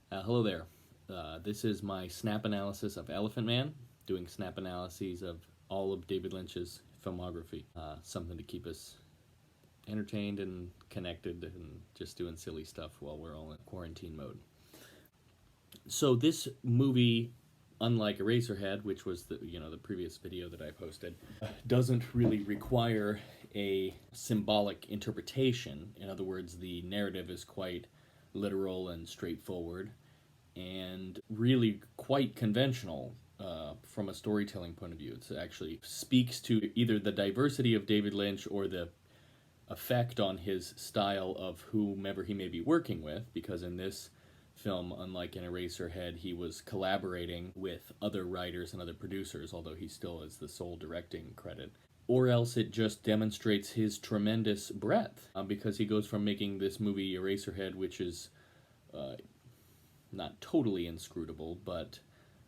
Hello there. This is my snap analysis of Elephant Man, doing snap analyses of all of David Lynch's filmography. Something to keep us entertained and connected and just doing silly stuff while we're all in quarantine mode. So this movie, unlike Eraserhead, which was the previous video that I posted, doesn't really require a symbolic interpretation. In other words, the narrative is quite literal and straightforward, and really quite conventional from a storytelling point of view. It actually speaks to either the diversity of David Lynch or the effect on his style of whomever he may be working with, because in this film, unlike in Eraserhead, he was collaborating with other writers and other producers, although he still has the sole directing credit. Or else it just demonstrates his tremendous breadth, because he goes from making this movie Eraserhead, which is not totally inscrutable, but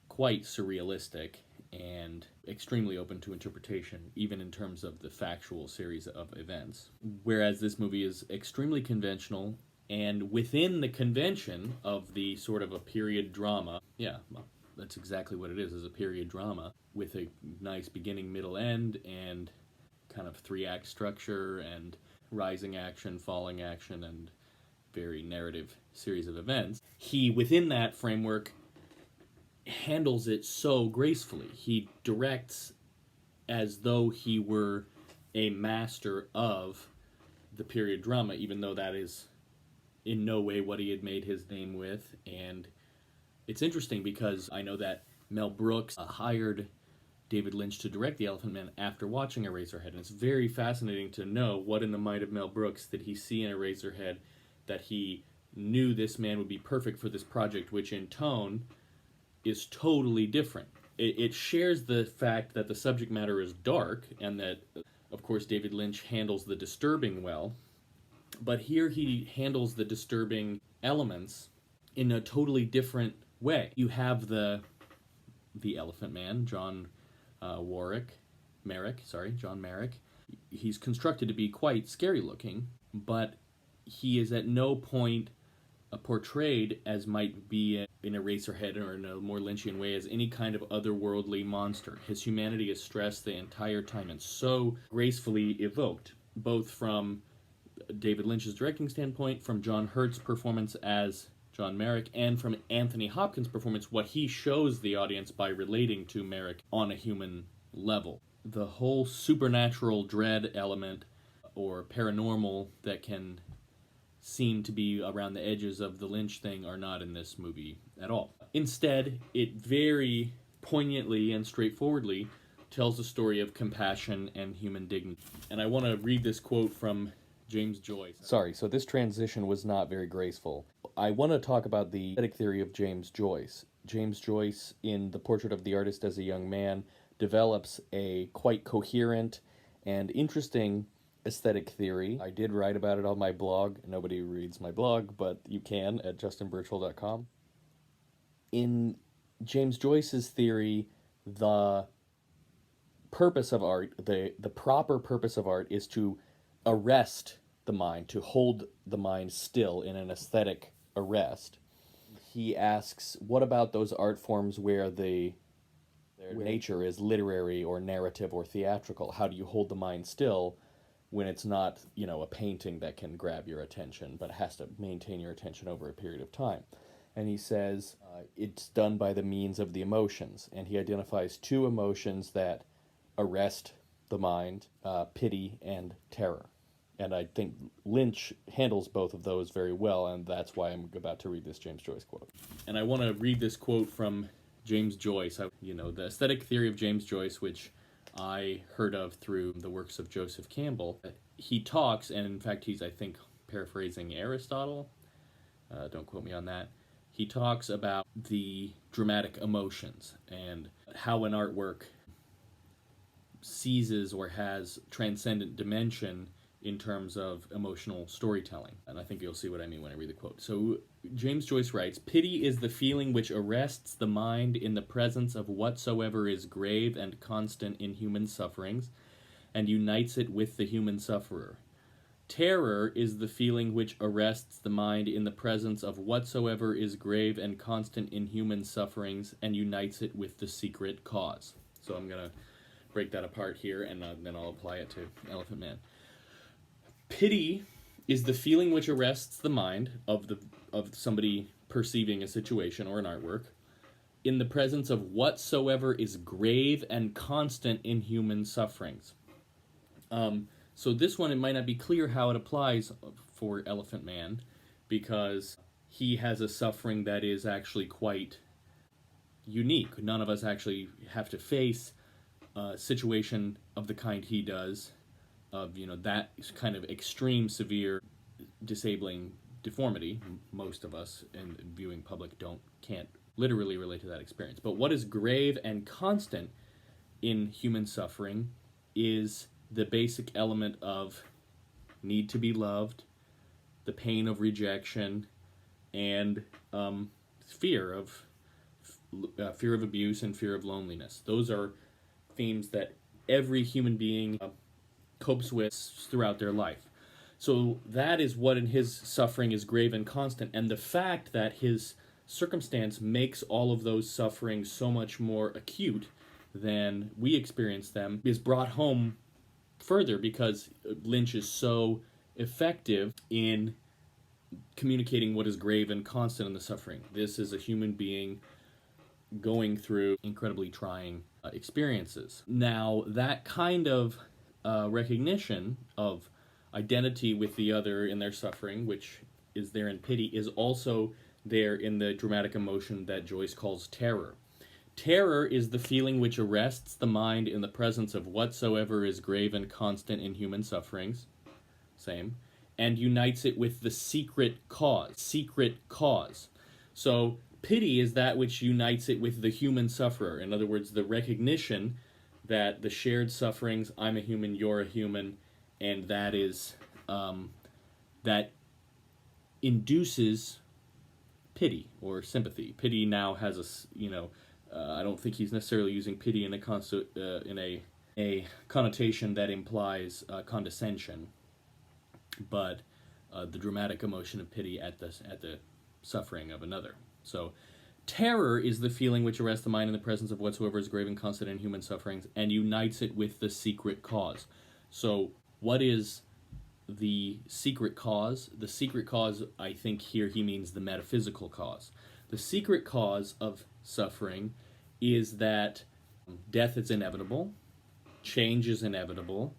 quite surrealistic and extremely open to interpretation, even in terms of the factual series of events. Whereas this movie is extremely conventional, and within the convention of the sort of a period drama, well, that's exactly what it is a period drama, with a nice beginning, middle, end, and kind of three-act structure, and rising action, falling action, and very narrative series of events. He, within that framework, handles it so gracefully. He directs as though he were a master of the period drama, even though that is in no way what he had made his name with. And it's interesting because I know that Mel Brooks hired David Lynch to direct The Elephant Man after watching Eraserhead, and it's very fascinating to know what in the mind of Mel Brooks did he see in Eraserhead that he knew this man would be perfect for this project, which in tone is totally different. It shares the fact that the subject matter is dark, and that, of course, David Lynch handles the disturbing well, but here he handles the disturbing elements in a totally different way. You have the Elephant Man, John Merrick. He's constructed to be quite scary looking, but he is at no point portrayed as might be in Eraserhead or in a more Lynchian way as any kind of otherworldly monster. His humanity is stressed the entire time and so gracefully evoked, both from David Lynch's directing standpoint, from John Hurt's performance as John Merrick, and from Anthony Hopkins' performance, what he shows the audience by relating to Merrick on a human level. The whole supernatural dread element or paranormal that can seem to be around the edges of the Lynch thing are not in this movie at all. Instead, it very poignantly and straightforwardly tells a story of compassion and human dignity. And I want to read this quote from James Joyce. Sorry, so this transition was not very graceful. I want to talk about the aesthetic theory of James Joyce. James Joyce, in The Portrait of the Artist as a Young Man, develops a quite coherent and interesting aesthetic theory. I did write about it on my blog. Nobody reads my blog, but you can at justinbirchall.com. In James Joyce's theory, the purpose of art, the proper purpose of art, is to arrest the mind, to hold the mind still in an aesthetic arrest. He asks, what about those art forms where their nature is literary or narrative or theatrical? How do you hold the mind still when it's not, a painting that can grab your attention, but has to maintain your attention over a period of time? And he says it's done by the means of the emotions. And he identifies two emotions that arrest the mind, pity and terror. And I think Lynch handles both of those very well, and that's why I'm about to read this James Joyce quote. And I want to read this quote from James Joyce. The aesthetic theory of James Joyce, which I heard of through the works of Joseph Campbell. He talks, and in fact he's, I think, paraphrasing Aristotle. Don't quote me on that. He talks about the dramatic emotions and how an artwork seizes or has transcendent dimension in terms of emotional storytelling. And I think you'll see what I mean when I read the quote. So James Joyce writes, "Pity is the feeling which arrests the mind in the presence of whatsoever is grave and constant in human sufferings, and unites it with the human sufferer. Terror is the feeling which arrests the mind in the presence of whatsoever is grave and constant in human sufferings and unites it with the secret cause. So I'm going to break that apart here, and then I'll apply it to Elephant Man. Pity is the feeling which arrests the mind of somebody perceiving a situation or an artwork in the presence of whatsoever is grave and constant in human sufferings. So this one, it might not be clear how it applies for Elephant Man, because he has a suffering that is actually quite unique. None of us actually have to face a situation of the kind he does, of, that kind of extreme, severe, disabling deformity. Most of us in viewing public can't literally relate to that experience. But what is grave and constant in human suffering is the basic element of need to be loved, the pain of rejection, and fear of abuse and fear of loneliness. Those are themes that every human being copes with throughout their life. So that is what in his suffering is grave and constant, and the fact that his circumstance makes all of those sufferings so much more acute than we experience them is brought home further because Lynch is so effective in communicating what is grave and constant in the suffering. This is a human being going through incredibly trying experiences. Now, that kind of recognition of identity with the other in their suffering, which is there in Pity, is also there in the dramatic emotion that Joyce calls terror. Terror is the feeling which arrests the mind in the presence of whatsoever is grave and constant in human sufferings, same, and unites it with the secret cause. Secret cause. So pity is that which unites it with the human sufferer. In other words, the recognition that the shared sufferings, I'm a human, you're a human, and that is, that induces pity or sympathy. Pity now has I don't think he's necessarily using pity in a connotation that implies condescension, but the dramatic emotion of pity at the suffering of another. So, terror is the feeling which arrests the mind in the presence of whatsoever is grave and constant in human sufferings and unites it with the secret cause. So, what is the secret cause? The secret cause, I think here he means the metaphysical cause. The secret cause of suffering is that death is inevitable, change is inevitable,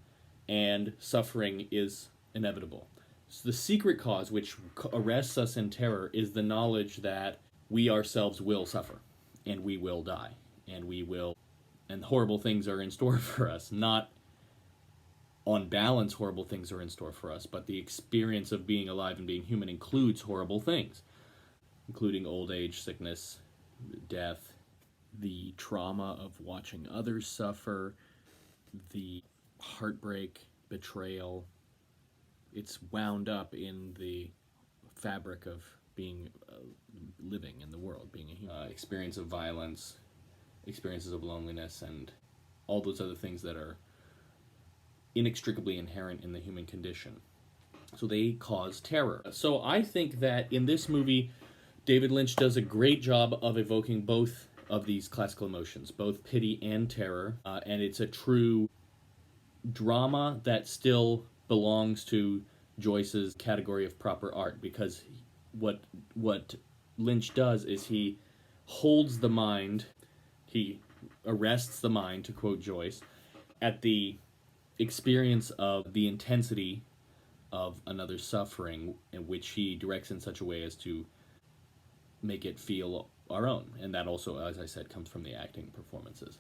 and suffering is inevitable. So the secret cause which arrests us in terror is the knowledge that we ourselves will suffer, and we will die, and horrible things are in store for us. Not on balance horrible things are in store for us, but the experience of being alive and being human includes horrible things, including old age, sickness, death, the trauma of watching others suffer, the heartbreak, betrayal. It's wound up in the fabric of being living in the world, being a human. Experience of violence, experiences of loneliness, and all those other things that are inextricably inherent in the human condition. So they cause terror. So I think that in this movie, David Lynch does a great job of evoking both of these classical emotions, both pity and terror, and it's a true drama that still belongs to Joyce's category of proper art, because what Lynch does is he holds the mind, he arrests the mind, to quote Joyce, at the experience of the intensity of another's suffering, in which he directs in such a way as to make it feel our own. And that also, as I said, comes from the acting performances.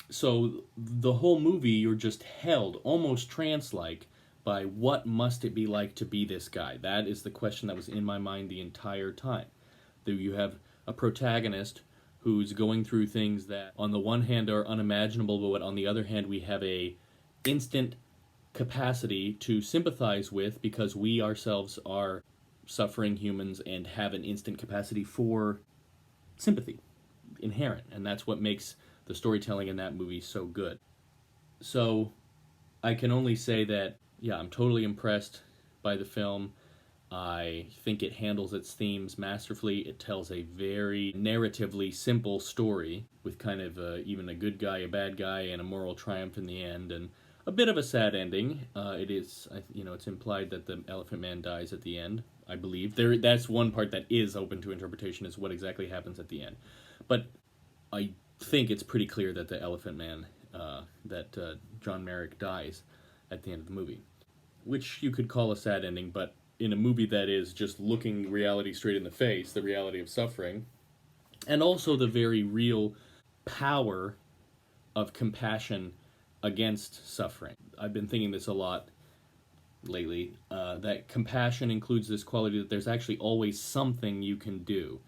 So the whole movie, you're just held, almost trance-like, by what must it be like to be this guy? That is the question that was in my mind the entire time. You have a protagonist who's going through things that on the one hand are unimaginable, but on the other hand we have a instant capacity to sympathize with, because we ourselves are suffering humans and have an instant capacity for sympathy inherent, and that's what makes the storytelling in that movie so good. So I can only say that, yeah, I'm totally impressed by the film. I think it handles its themes masterfully. It tells a very narratively simple story with kind of even a good guy, a bad guy, and a moral triumph in the end, and a bit of a sad ending. It is, it's implied that the Elephant Man dies at the end. I believe that's one part that is open to interpretation, is what exactly happens at the end. But I think it's pretty clear that the Elephant Man, that John Merrick dies at the end of the movie, which you could call a sad ending, but in a movie that is just looking reality straight in the face, the reality of suffering, and also the very real power of compassion against suffering. I've been thinking this a lot lately, that compassion includes this quality that there's actually always something you can do.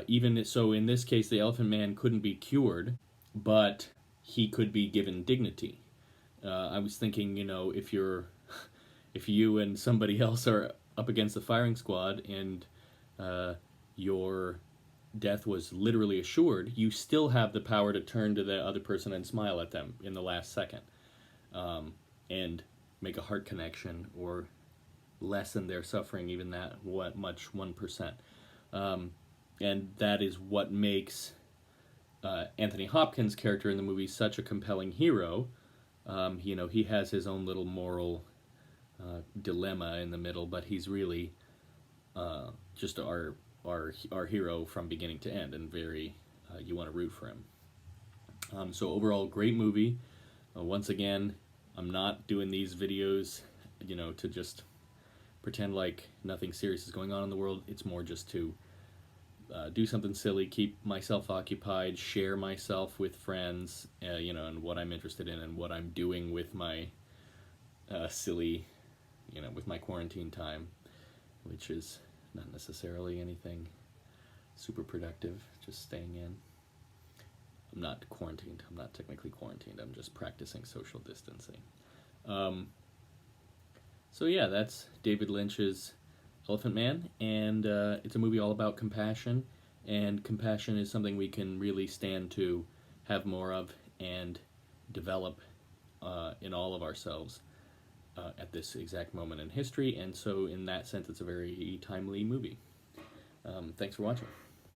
Even so, in this case, the Elephant Man couldn't be cured, but he could be given dignity. I was thinking, if you and somebody else are up against the firing squad and your death was literally assured, you still have the power to turn to the other person and smile at them in the last second, and make a heart connection or lessen their suffering, even that much, 1%. And that is what makes Anthony Hopkins' character in the movie such a compelling hero. He has his own little moral dilemma in the middle, but he's really just our hero from beginning to end, and very you want to root for him. So overall, great movie. Once again, I'm not doing these videos, to just pretend like nothing serious is going on in the world. It's more just to do something silly, keep myself occupied, share myself with friends, and what I'm interested in and what I'm doing with my silly, with my quarantine time, which is not necessarily anything super productive, just staying in. I'm not quarantined. I'm not technically quarantined. I'm just practicing social distancing. So yeah, that's David Lynch's Elephant Man, and it's a movie all about compassion, and compassion is something we can really stand to have more of and develop in all of ourselves at this exact moment in history, and so in that sense it's a very timely movie. Thanks for watching.